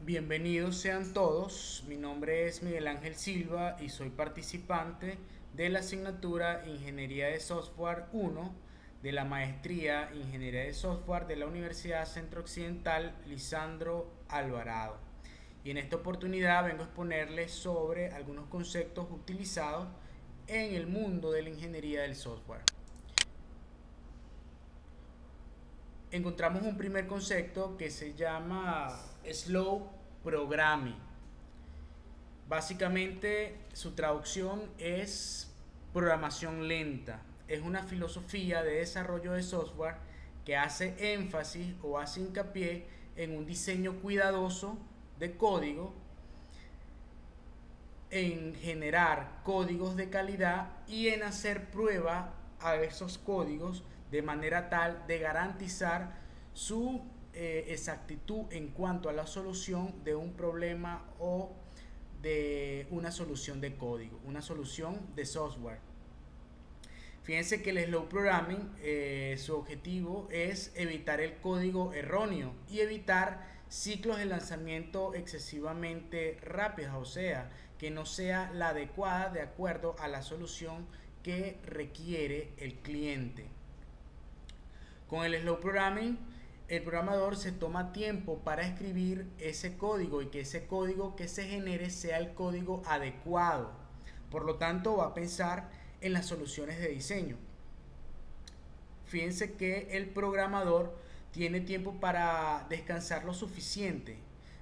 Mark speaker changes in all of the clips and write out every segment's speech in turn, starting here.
Speaker 1: Bienvenidos sean todos, mi nombre es Miguel Ángel Silva y soy participante de la asignatura Ingeniería de Software 1 de la Maestría Ingeniería de Software de la Universidad Centro Occidental Lisandro Alvarado. Y en esta oportunidad vengo a exponerles sobre algunos conceptos utilizados en el mundo de la ingeniería del software. Encontramos un primer concepto que se llama Slow Programming. Básicamente su traducción es programación lenta. Es una filosofía de desarrollo de software que hace énfasis o hace hincapié en un diseño cuidadoso de código, en generar códigos de calidad y en hacer prueba a esos códigos de manera tal de garantizar su exactitud en cuanto a la solución de un problema o de una solución de código, una solución de software. Fíjense que el slow programming, su objetivo es evitar el código erróneo y evitar ciclos de lanzamiento excesivamente rápidos, o sea, que no sea la adecuada de acuerdo a la solución que requiere el cliente. Con el slow programming, el programador se toma tiempo para escribir ese código y que ese código que se genere sea el código adecuado. Por lo tanto, va a pensar en las soluciones de diseño. Fíjense que el programador tiene tiempo para descansar lo suficiente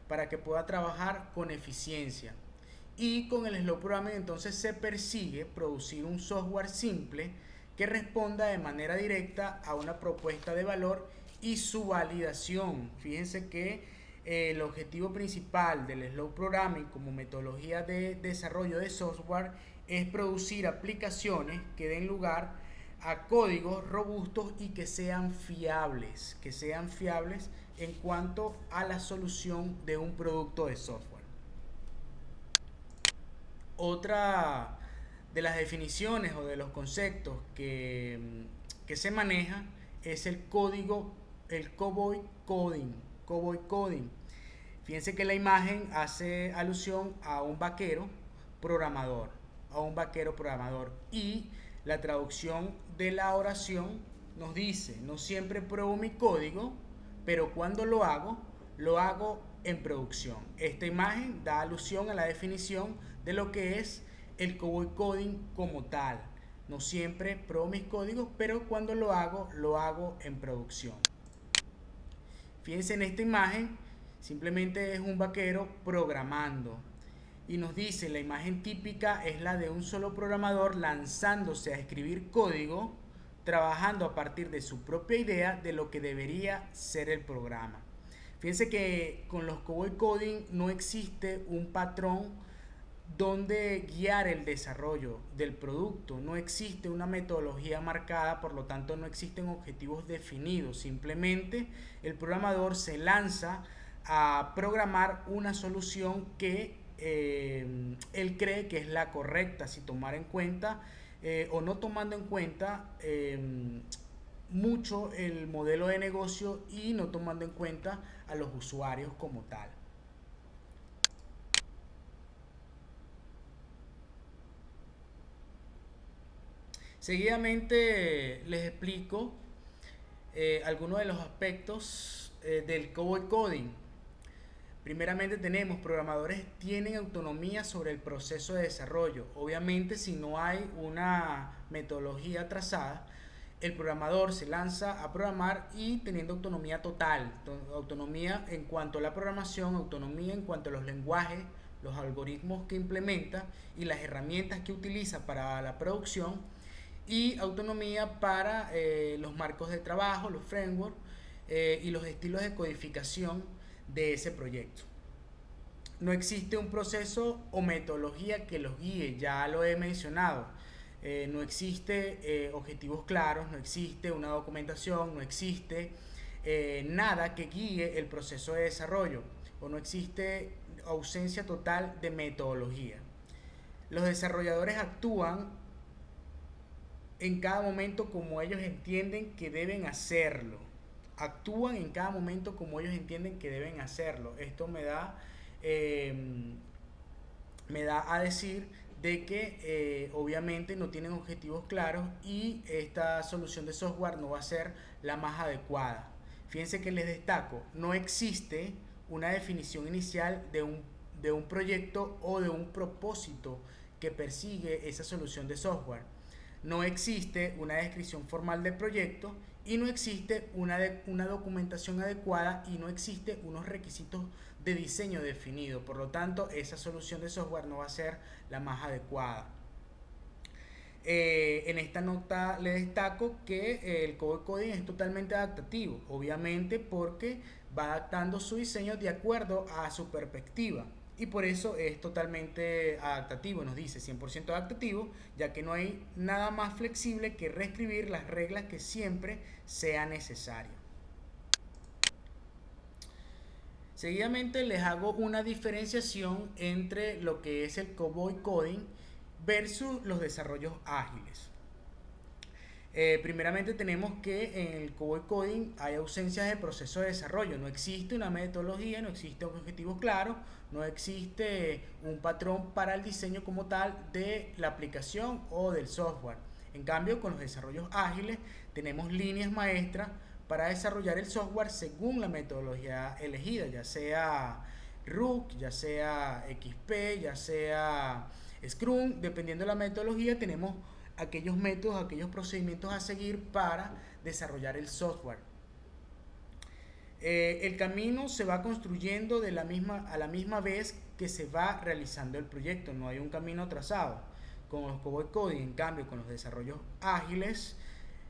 Speaker 1: para que pueda trabajar con eficiencia. Y con el slow programming entonces se persigue producir un software simple que responda de manera directa a una propuesta de valor y su validación. Fíjense que el objetivo principal del slow programming como metodología de desarrollo de software es producir aplicaciones que den lugar a códigos robustos y que sean fiables en cuanto a la solución de un producto de software. Otra de las definiciones o de los conceptos que se maneja es el código, el cowboy coding. Cowboy coding. Fíjense que la imagen hace alusión a un vaquero programador, y la traducción de la oración nos dice: no siempre pruebo mi código, pero cuando lo hago en producción. Esta imagen da alusión a la definición de lo que es el cowboy coding como tal. No siempre pruebo mis códigos, pero cuando lo hago en producción. Fíjense en esta imagen, simplemente es un vaquero programando. Y nos dice, la imagen típica es la de un solo programador lanzándose a escribir código, trabajando a partir de su propia idea de lo que debería ser el programa. Fíjense que con los cowboy coding no existe un patrón donde guiar el desarrollo del producto. No existe una metodología marcada, por lo tanto no existen objetivos definidos. Simplemente el programador se lanza a programar una solución que él cree que es la correcta, sin tomar en cuenta o no tomando en cuenta mucho el modelo de negocio y no tomando en cuenta a los usuarios como tal. Seguidamente les explico algunos de los aspectos del cowboy coding. Primeramente tenemos programadores tienen autonomía sobre el proceso de desarrollo. Obviamente si no hay una metodología trazada, el programador se lanza a programar y teniendo autonomía total, autonomía en cuanto a la programación, autonomía en cuanto a los lenguajes, los algoritmos que implementa y las herramientas que utiliza para la producción, y autonomía para los marcos de trabajo, los frameworks y los estilos de codificación de ese proyecto. No existe un proceso o metodología que los guíe, ya lo he mencionado. No existe objetivos claros, no existe una documentación, no existe nada que guíe el proceso de desarrollo, o no existe ausencia total de metodología. Los desarrolladores actúan en cada momento como ellos entienden que deben hacerlo. actúan en cada momento como ellos entienden que deben hacerlo. Esto me da a decir de que obviamente no tienen objetivos claros y esta solución de software no va a ser la más adecuada. Fíjense que les destaco, no existe una definición inicial de un proyecto o de un propósito que persigue esa solución de software. No existe una descripción formal del proyecto y no existe una documentación adecuada y no existe unos requisitos de diseño definido. Por lo tanto, esa solución de software no va a ser la más adecuada. En esta nota le destaco que el COBOL Coding es totalmente adaptativo, obviamente porque va adaptando su diseño de acuerdo a su perspectiva y por eso es totalmente adaptativo, nos dice 100% adaptativo, ya que no hay nada más flexible que reescribir las reglas que siempre sea necesario. Seguidamente les hago una diferenciación entre lo que es el COBOL Coding versus los desarrollos ágiles. Primeramente tenemos que en el COBOL Coding hay ausencias de proceso de desarrollo, no existe una metodología, no existe objetivos claros, no existe un patrón para el diseño como tal de la aplicación o del software. En cambio, con los desarrollos ágiles tenemos líneas maestras para desarrollar el software según la metodología elegida, ya sea RUC, ya sea XP, ya sea Scrum. Dependiendo de la metodología tenemos aquellos métodos, aquellos procedimientos a seguir para desarrollar el software. El camino se va construyendo a la misma vez que se va realizando el proyecto, no hay un camino trazado. Con los COBOL Coding, en cambio, con los desarrollos ágiles,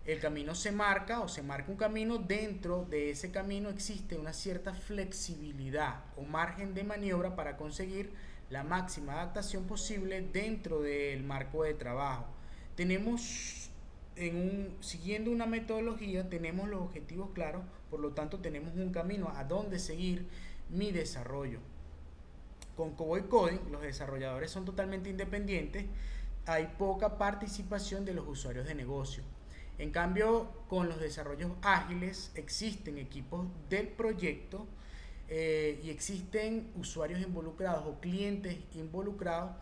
Speaker 1: el camino se marca un camino. Dentro de ese camino existe una cierta flexibilidad o margen de maniobra para conseguir la máxima adaptación posible dentro del marco de trabajo. Tenemos siguiendo una metodología, tenemos los objetivos claros, por lo tanto tenemos un camino a dónde seguir mi desarrollo. Con COBOL Coding los desarrolladores son totalmente independientes, hay poca participación de los usuarios de negocio. En cambio, con los desarrollos ágiles existen equipos del proyecto y existen usuarios involucrados o clientes involucrados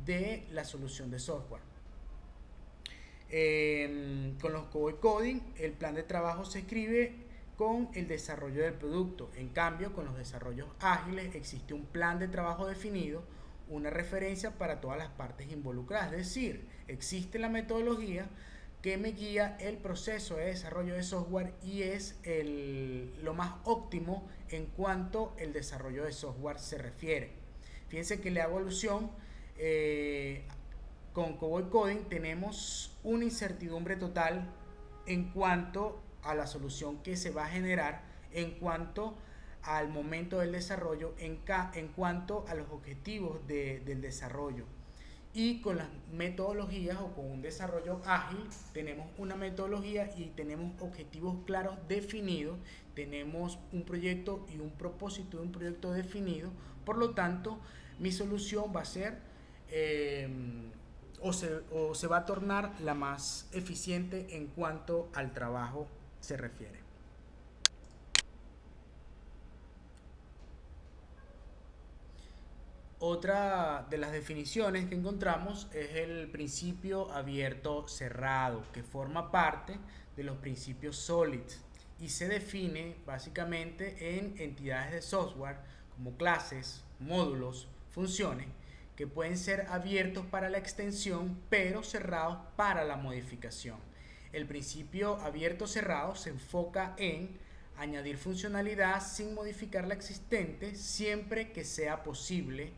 Speaker 1: de la solución de software. Con los COBOL Coding el plan de trabajo se escribe con el desarrollo del producto. En cambio, con los desarrollos ágiles existe un plan de trabajo definido, una referencia para todas las partes involucradas. Es decir, existe la metodología que me guía el proceso de desarrollo de software y es lo más óptimo en cuanto el desarrollo de software se refiere. Fíjense que le hago alusión, con COBOL Coding tenemos una incertidumbre total en cuanto a la solución que se va a generar, en cuanto al momento del desarrollo, en cuanto a los objetivos del desarrollo. Y con las metodologías o con un desarrollo ágil tenemos una metodología y tenemos objetivos claros definidos, tenemos un proyecto y un propósito de un proyecto definido. Por lo tanto, mi solución va a ser o se va a tornar la más eficiente en cuanto al trabajo se refiere. Otra de las definiciones que encontramos es el principio abierto cerrado, que forma parte de los principios SOLID y se define básicamente en entidades de software como clases, módulos, funciones, que pueden ser abiertos para la extensión pero cerrados para la modificación. El principio abierto cerrado se enfoca en añadir funcionalidad sin modificar la existente siempre que sea posible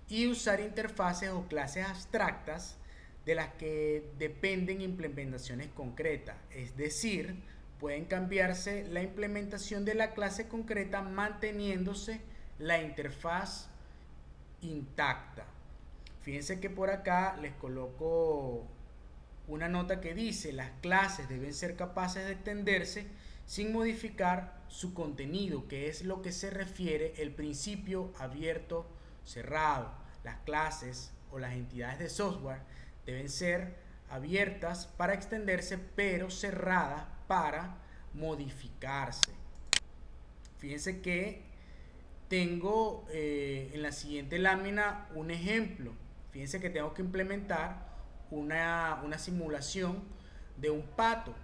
Speaker 1: y usar interfaces o clases abstractas de las que dependen implementaciones concretas. Es decir, pueden cambiarse la implementación de la clase concreta manteniéndose la interfaz intacta. Fíjense que por acá les coloco una nota que dice: las clases deben ser capaces de extenderse sin modificar su contenido, que es lo que se refiere el principio abierto cerrado. Las clases o las entidades de software deben ser abiertas para extenderse pero cerradas para modificarse. Fíjense que tengo en la siguiente lámina un ejemplo. Fíjense que tengo que implementar una simulación de un pato.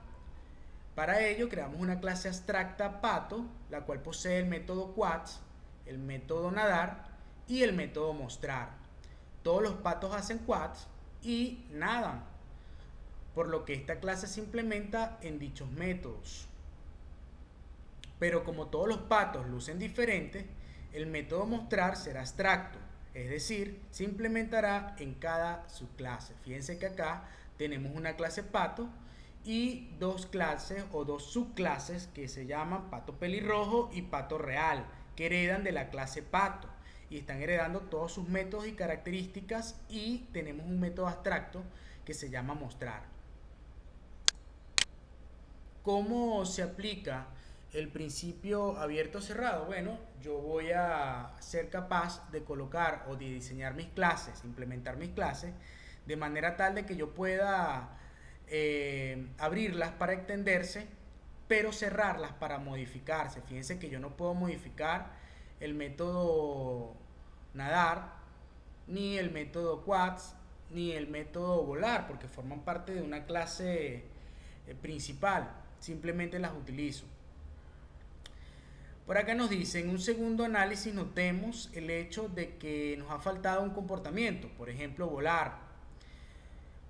Speaker 1: Para ello creamos una clase abstracta pato, la cual posee el método quads, el método nadar y el método mostrar. Todos los patos hacen quads y nadan, por lo que esta clase se implementa en dichos métodos. Pero como todos los patos lucen diferentes, el método mostrar será abstracto, es decir, se implementará en cada subclase. Fíjense que acá tenemos una clase pato y dos clases o dos subclases que se llaman pato pelirrojo y pato real, que heredan de la clase pato y están heredando todos sus métodos y características, y tenemos un método abstracto que se llama mostrar. ¿Cómo se aplica el principio abierto-cerrado? Bueno, yo voy a ser capaz de colocar o de diseñar mis clases, implementar mis clases, de manera tal de que yo pueda abrirlas para extenderse, pero cerrarlas para modificarse. Fíjense que yo no puedo modificar el método nadar, ni el método quads, ni el método volar, porque forman parte de una clase principal. Simplemente las utilizo. Por acá nos dice, en un segundo análisis notemos el hecho de que nos ha faltado un comportamiento, por ejemplo volar.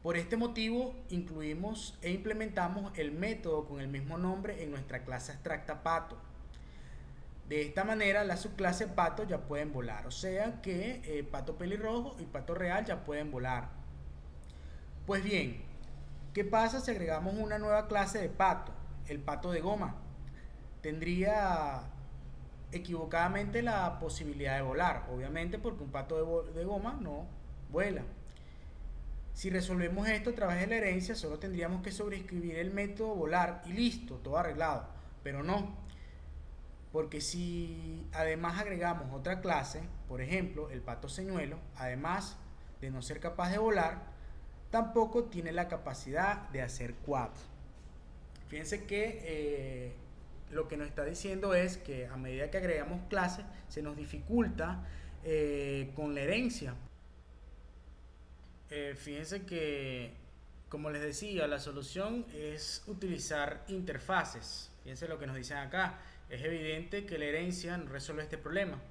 Speaker 1: Por este motivo incluimos e implementamos el método con el mismo nombre en nuestra clase abstracta pato. De esta manera la subclase pato ya pueden volar, o sea que pato pelirrojo y pato real ya pueden volar. Pues bien, ¿qué pasa si agregamos una nueva clase de pato? El pato de goma. Tendría equivocadamente la posibilidad de volar, obviamente porque un pato de goma no vuela. Si resolvemos esto a través de la herencia, solo tendríamos que sobreescribir el método volar y listo, todo arreglado. Pero no, porque si además agregamos otra clase, por ejemplo, el pato señuelo, además de no ser capaz de volar, tampoco tiene la capacidad de hacer quads. Fíjense que lo que nos está diciendo es que a medida que agregamos clases, se nos dificulta con la herencia. Fíjense que, como les decía, la solución es utilizar interfaces. Fíjense lo que nos dicen acá. Es evidente que la herencia no resuelve este problema.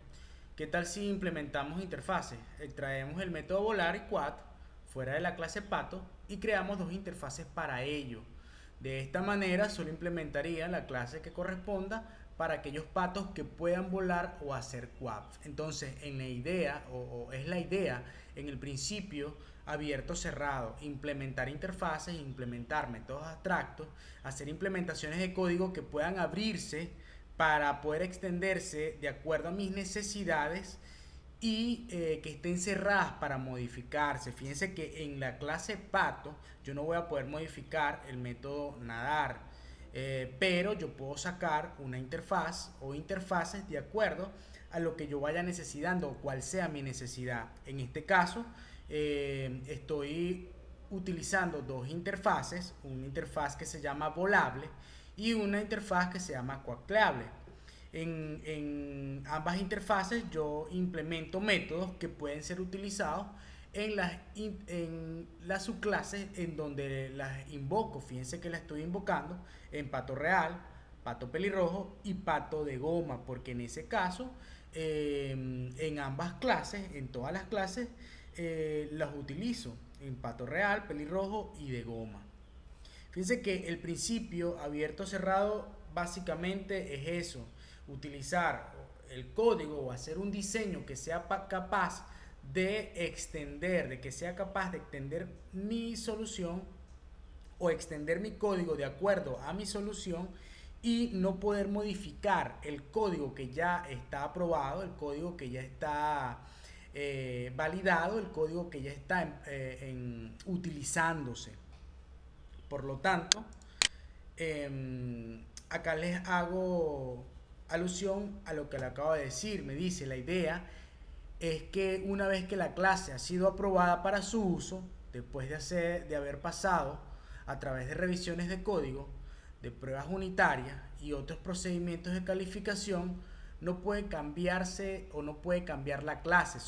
Speaker 1: ¿Qué tal si implementamos interfaces? Extraemos el método volar y quad fuera de la clase pato y creamos dos interfaces para ello. De esta manera solo implementaría la clase que corresponda para aquellos patos que puedan volar o hacer quads. Entonces, en la idea, o es la idea, en el principio abierto cerrado, implementar interfaces, implementar métodos abstractos, hacer implementaciones de código que puedan abrirse para poder extenderse de acuerdo a mis necesidades y que estén cerradas para modificarse. Fíjense que en la clase pato yo no voy a poder modificar el método nadar, pero yo puedo sacar una interfaz o interfaces de acuerdo a lo que yo vaya necesitando o cual sea mi necesidad. En este caso estoy utilizando dos interfaces, una interfaz que se llama volable y una interfaz que se llama coacleable. En ambas interfaces yo implemento métodos que pueden ser utilizados en las subclases en donde las invoco. Fíjense que la estoy invocando en pato real, pato pelirrojo y pato de goma, porque en ese caso en ambas clases, en todas las clases las utilizo en pato real, pelirrojo y de goma. Fíjense que el principio abierto cerrado básicamente es eso: utilizar el código o hacer un diseño que sea capaz de extender, de que sea capaz de extender mi solución o extender mi código de acuerdo a mi solución, y no poder modificar el código que ya está aprobado, el código que ya está validado, el código que ya está utilizándose. Por lo tanto, acá les hago alusión a lo que le acabo de decir. Me dice, la idea es que una vez que la clase ha sido aprobada para su uso, después de haber pasado a través de revisiones de código, de pruebas unitarias y otros procedimientos de calificación, no puede cambiarse o no puede cambiar la clase,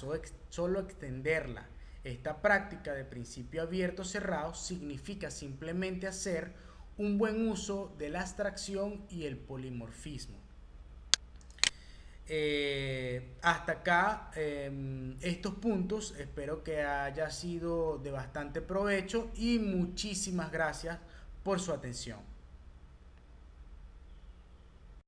Speaker 1: solo extenderla. Esta práctica de principio abierto cerrado significa simplemente hacer un buen uso de la abstracción y el polimorfismo. Hasta acá estos puntos, espero que haya sido de bastante provecho y muchísimas gracias por su atención.